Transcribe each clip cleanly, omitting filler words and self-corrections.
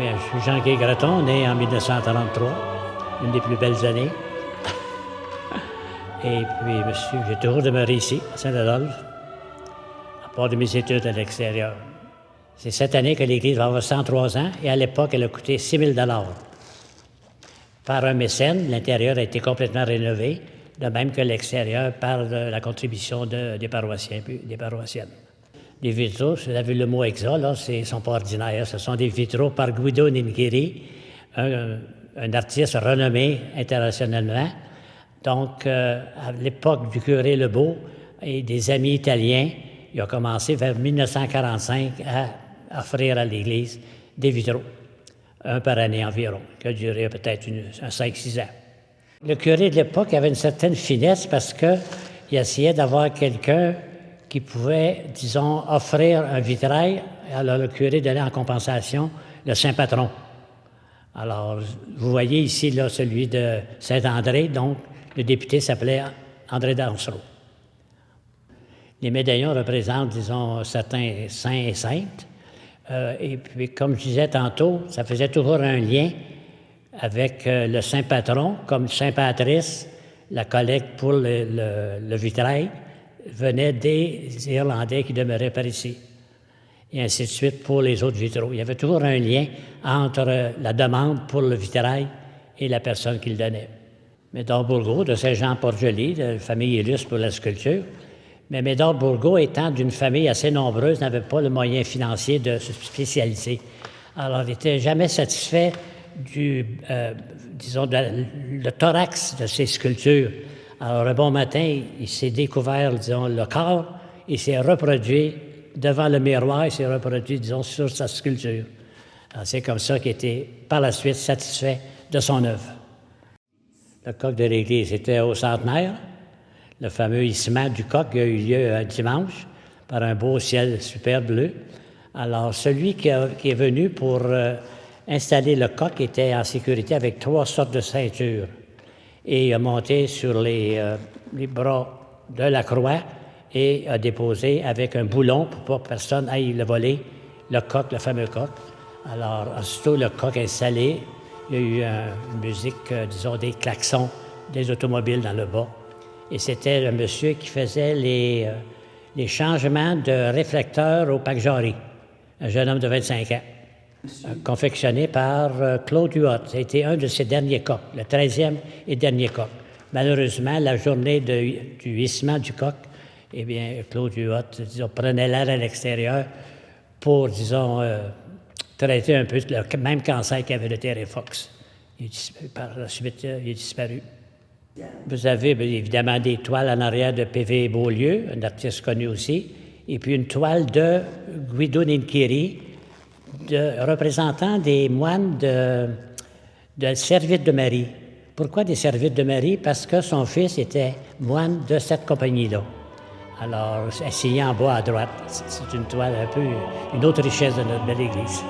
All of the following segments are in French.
Bien, je suis Jean-Guy Graton, né en 1933, une des plus belles années. Et puis, j'ai toujours demeuré ici, à Saint-Adolphe, à part de mes études à l'extérieur. C'est cette année que l'Église va avoir 103 ans, et à l'époque, elle a coûté 6 000 $. Par un mécène, l'intérieur a été complètement rénové, de même que l'extérieur par la contribution des paroissiens et des paroissiennes. Les vitraux, vous avez le mot exa, là, ils ne sont pas ordinaires. Ce sont des vitraux par Guido Nincheri, un artiste renommé internationalement. Donc, à l'époque du curé Lebeau et des amis italiens, il a commencé vers 1945 à offrir à l'Église des vitraux, un par année environ, qui a duré peut-être 5-6 ans. Le curé de l'époque avait une certaine finesse parce qu'il essayait d'avoir quelqu'un qui pouvait, disons, offrir un vitrail. Alors, le curé donnait en compensation le Saint-Patron. Alors, vous voyez ici, là, celui de Saint-André, donc le député s'appelait André d'Ansereau. Les médaillons représentent, disons, certains saints et saintes. Et puis, comme je disais tantôt, ça faisait toujours un lien avec le Saint-Patron, comme Saint-Patrice, la collecte pour le vitrail venait des Irlandais qui demeuraient par ici. Et ainsi de suite pour les autres vitraux. Il y avait toujours un lien entre la demande pour le vitrail et la personne qui le donnait. Médard Bourgault, de Saint-Jean-Port-Joli, de famille illustre pour la sculpture. Mais Médard Bourgault, étant d'une famille assez nombreuse, n'avait pas le moyen financier de se spécialiser. Alors, il n'était jamais satisfait disons, le thorax de ses sculptures. Alors, un bon matin, il s'est découvert, disons, le corps, il s'est reproduit devant le miroir, il s'est reproduit, disons, sur sa sculpture. Alors, c'est comme ça qu'il était, par la suite, satisfait de son œuvre. Le coq de l'Église était au centenaire. Le fameux hissement du coq qui a eu lieu un dimanche par un beau ciel super bleu. Alors, celui qui est venu pour installer le coq était en sécurité avec 3 sortes de ceintures. Et il a monté sur les bras de la croix et a déposé avec un boulon pour pas que personne aille le voler, le coq, le fameux coq. Alors, aussitôt le coq installé, il y a eu une musique, disons, des klaxons des automobiles dans le bas. Et c'était le monsieur qui faisait les changements de réflecteurs au Pac Jarry, un jeune homme de 25 ans, confectionné par Claude Huot. Ça a été un de ses derniers coqs, le 13e et dernier coq. Malheureusement, la journée du hissement du coq, eh bien, Claude Huot, disons, prenait l'air à l'extérieur pour, disons, traiter un peu le même cancer qu'avait le Terry Fox. Par la suite, il est disparu. Vous avez bien évidemment des toiles en arrière de P.V. Beaulieu, un artiste connu aussi, et puis une toile de Guido Nincheri, représentant des moines de Servite de Marie. Pourquoi des Servites de Marie? Parce que son fils était moine de cette compagnie-là. Alors, assigné en bas à droite, c'est une toile un peu, une autre richesse de l'Église.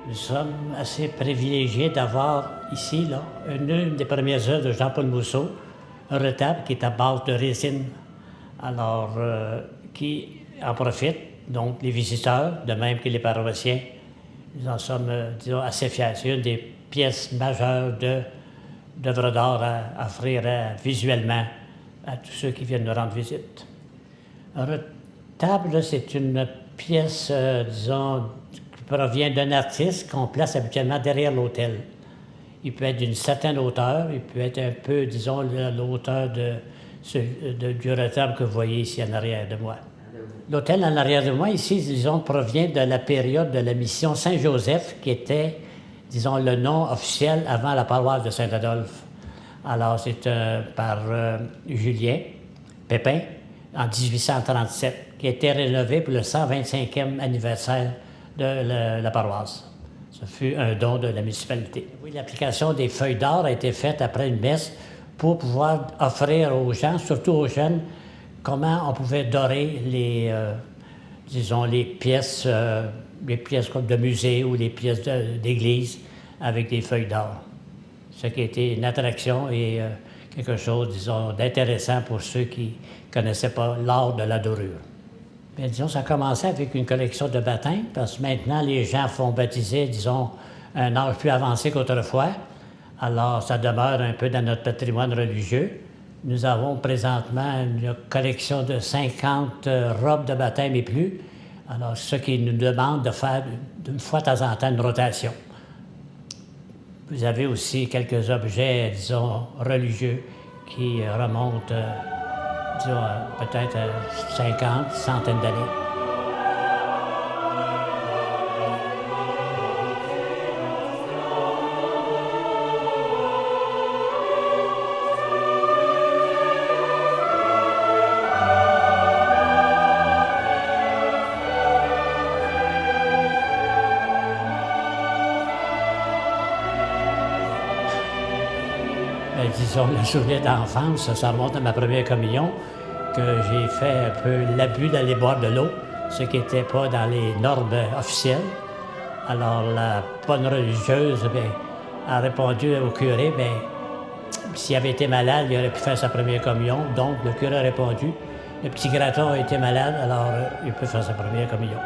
Nous sommes assez privilégiés d'avoir ici, là, une des premières œuvres de Jean-Paul Mousseau, un retable qui est à base de résine. Alors, qui en profitent, donc les visiteurs, de même que les paroissiens. Nous en sommes, disons, assez fiers. C'est une des pièces majeures d'œuvres d'art à offrir visuellement à tous ceux qui viennent nous rendre visite. Un retable, c'est une pièce, disons, qui provient d'un artiste qu'on place habituellement derrière l'autel. Il peut être d'une certaine hauteur, il peut être un peu, disons, l'auteur du retable que vous voyez ici en arrière de moi. L'autel en arrière de moi, ici, disons, provient de la période de la mission Saint-Joseph, qui était, disons, le nom officiel avant la paroisse de Saint-Adolphe. Alors, c'est par Julien Pépin, en 1837, qui a été rénové pour le 125e anniversaire de la paroisse. Ce fut un don de la municipalité. Oui, l'application des feuilles d'or a été faite après une messe pour pouvoir offrir aux gens, surtout aux jeunes, comment on pouvait dorer disons, les pièces comme de musée ou les pièces d'église avec des feuilles d'or. Ce qui a été une attraction et quelque chose, disons, d'intéressant pour ceux qui ne connaissaient pas l'art de la dorure. Bien, disons, ça a commencé avec une collection de baptêmes, parce que maintenant, les gens font baptiser, disons, à un âge plus avancé qu'autrefois. Alors, ça demeure un peu dans notre patrimoine religieux. Nous avons présentement une collection de 50 robes de baptême et plus. Alors, ce qui nous demande de faire, d'une fois de temps en temps, une rotation. Vous avez aussi quelques objets, disons, religieux qui remontent, disons, peut-être à 50, centaines d'années. Disons, le souvenir d'enfance, ça remonte à ma première communion, que j'ai fait un peu l'abus d'aller boire de l'eau, ce qui n'était pas dans les normes officielles. Alors, la bonne religieuse a répondu au curé, s'il avait été malade, il aurait pu faire sa première communion. Donc, le curé a répondu, le petit graton a été malade, alors il peut faire sa première communion.